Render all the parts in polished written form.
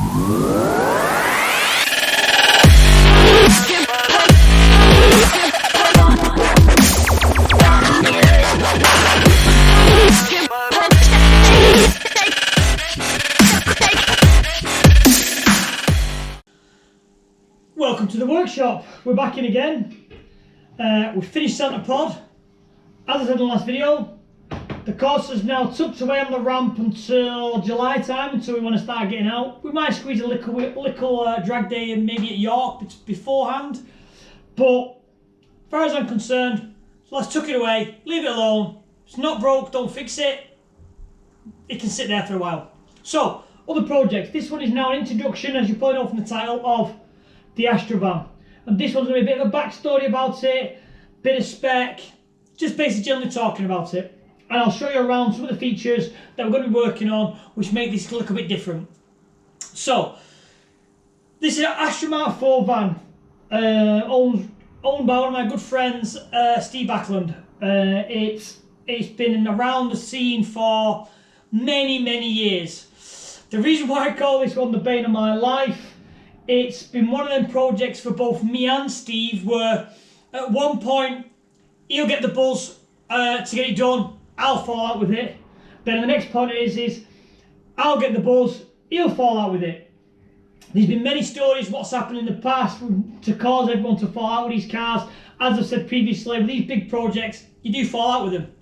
Welcome to the workshop. We're back in again. We've finished Santa Pod. As I said in the last video, the Corsa is now tucked away on the ramp until July time, until we want to start getting out. We might squeeze a little drag day in maybe at York beforehand, but as far as I'm concerned, let's tuck it away, leave it alone. It's not broke, don't fix it. It can sit there for a while. So, other projects. This one is now an introduction, as you probably know from the title, of the Astra Van. And this one's going to be a bit of a backstory about it, bit of spec, just basically generally talking about it. And I'll show you around some of the features that we're going to be working on, which make this look a bit different. So, this is an Astra Mk4 van, owned by one of my good friends, Steve Backlund. It's been around the scene for many years. The reason why I call this one the bane of my life, it's been one of them projects for both me and Steve where at one point he'll get the buzz to get it done, I'll fall out with it. Then the next point is I'll get the buzz, he'll fall out with it. There's been many stories what's happened in the past to cause everyone to fall out with these cars. As I've said previously, with these big projects, you do fall out with them.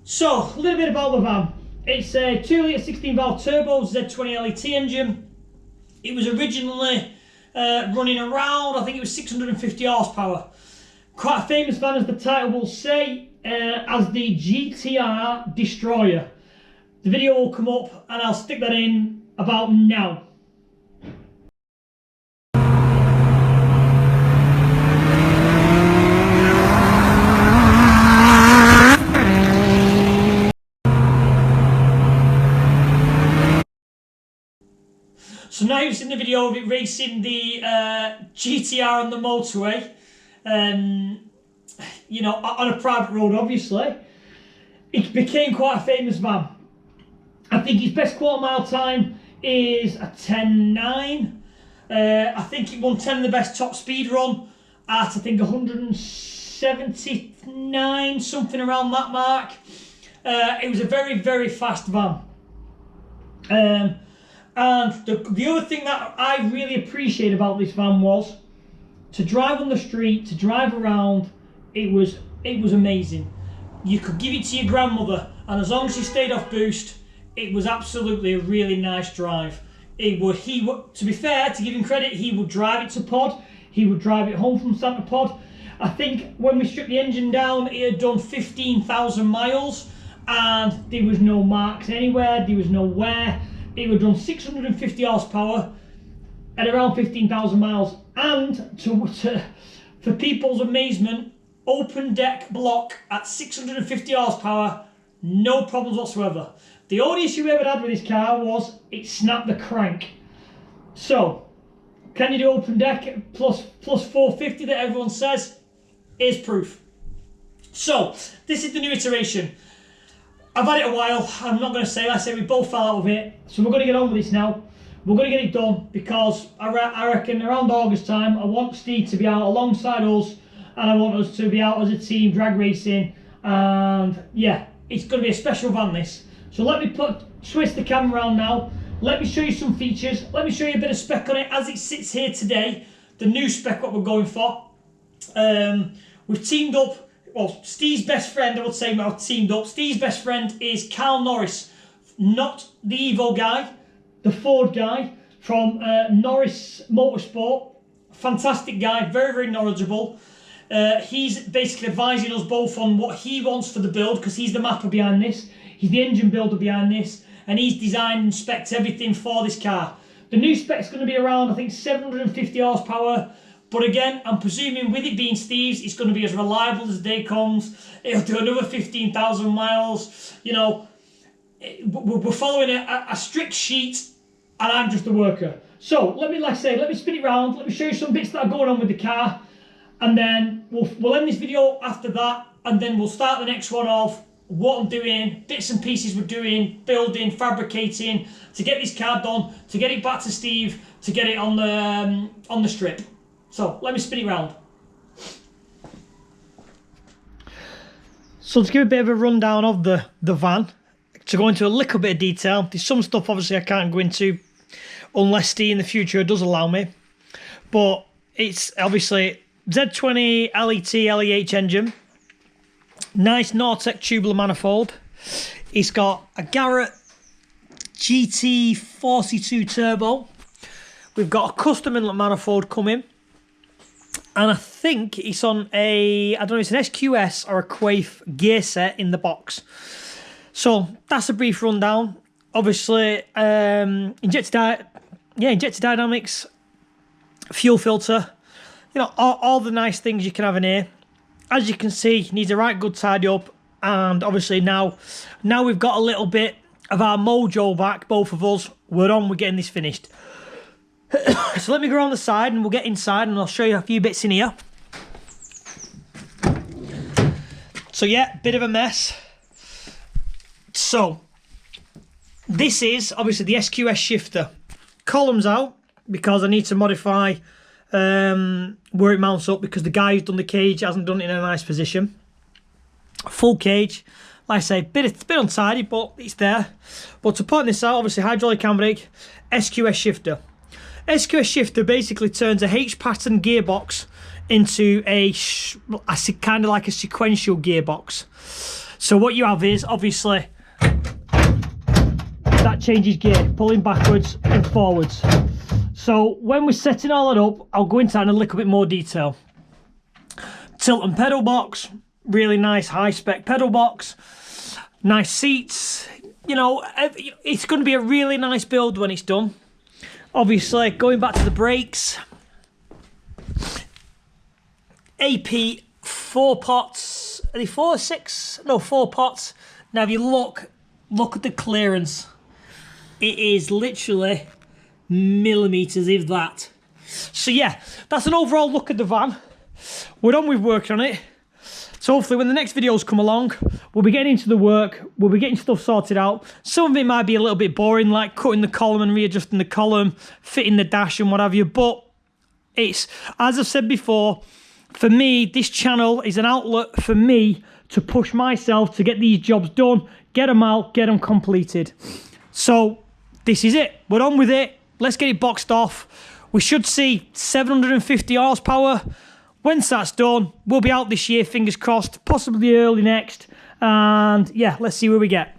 So, a little bit about the van. It's a 2 litre 16 valve turbo Z20 LET engine. It was originally running around, I think it was 650 horsepower. Quite a famous van, as the title will say, as the GTR Destroyer. The video will come up and I'll stick that in about now. So now you've seen the video of it racing the GTR on the motorway, you know, on a private road obviously. It became quite a famous van. I think its best quarter mile time is a 10.9. I think it won 10 of the best top speed run at I think 179, something around that mark. It was a very fast van. And the other thing that I really appreciate about this van was to drive on the street, to drive around, it was amazing. You could give it to your grandmother, and as long as you stayed off boost, it was absolutely a really nice drive. To be fair, to give him credit, he would drive it to pod, he would drive it home from Santa Pod. I think when we stripped the engine down, it had done 15,000 miles, and there was no marks anywhere, there was no wear. It would run 650 horsepower at around 15,000 miles, and for people's amazement, open deck block at 650 horsepower, no problems whatsoever. The only issue we ever had with this car was it snapped the crank. So, can you do open deck plus 450 that everyone says? Here's proof. So, this is the new iteration. I've had it a while, I'm not going to say, like I say, we both fell out of it, so we're going to get on with this now. We're going to get it done, because I reckon around August time, I want Steve to be out alongside us, and I want us to be out as a team, drag racing, and yeah, it's going to be a special van this. So let me twist the camera around now, let me show you some features, let me show you a bit of spec on it as it sits here today, the new spec what we're going for. We've teamed up. Well, Steve's best friend, I would say, well, teamed up. Steve's best friend is Carl Norris, not the Evo guy, the Ford guy from Norris Motorsport. Fantastic guy, very knowledgeable. He's basically advising us both on what he wants for the build, because he's the mapper behind this, he's the engine builder behind this, and he's designed and spec'd everything for this car. The new spec's going to be around, I think, 750 horsepower. But again, I'm presuming with it being Steve's, it's going to be as reliable as the day comes. It'll do another 15,000 miles. You know, we're following a strict sheet, and I'm just a worker. So let me spin it round. Let me show you some bits that are going on with the car, and then we'll end this video after that, and then we'll start the next one of what I'm doing, bits and pieces we're doing, building, fabricating, to get this car done, to get it back to Steve, to get it on the strip. So let me spin it round. So to give a bit of a rundown of the van, to go into a little bit of detail, there's some stuff obviously I can't go into unless Steve in the future does allow me, but it's obviously Z20 LET LEH engine, nice Nortec tubular manifold. It's got a Garrett GT42 turbo. We've got a custom inlet manifold coming, and I think it's on a, I don't know, it's an SQS or a Quaife gear set in the box. So that's a brief rundown. Obviously, injected dynamics, fuel filter, you know, all the nice things you can have in here. As you can see, needs a right good tidy up, and obviously now we've got a little bit of our mojo back, both of us. We're getting this finished. So let me go around the side and we'll get inside and I'll show you a few bits in here. So yeah, bit of a mess. So this is obviously the SQS shifter. Columns out because I need to modify where it mounts up, because the guy who's done the cage hasn't done it in a nice position. Full cage, like I say, bit untidy, but it's there. But to point this out, obviously hydraulic handbrake, SQS shifter. SQS shifter basically turns a H pattern gearbox into a kind of like a sequential gearbox. So what you have is obviously that changes gear, pulling backwards and forwards. So when we're setting all that up, I'll go into that in a little bit more detail. Tilt and pedal box, really nice high spec pedal box, nice seats. You know, it's going to be a really nice build when it's done. Obviously, going back to the brakes, AP 4 pots. Are they 4 or 6? No, 4 pots. Now, if you look at the clearance. It is literally millimeters, if that. So yeah, that's an overall look at the van. We're done with working on it. So hopefully when the next videos come along, we'll be getting into the work, we'll be getting stuff sorted out. Some of it might be a little bit boring, like cutting the column and readjusting the column, fitting the dash and what have you, but it's, as I've said before, for me, this channel is an outlet for me to push myself to get these jobs done, get them out, get them completed. So this is it, we're on with it, let's get it boxed off. We should see 750 horsepower. Once that's done, we'll be out this year, fingers crossed, possibly early next. And yeah, let's see where we get.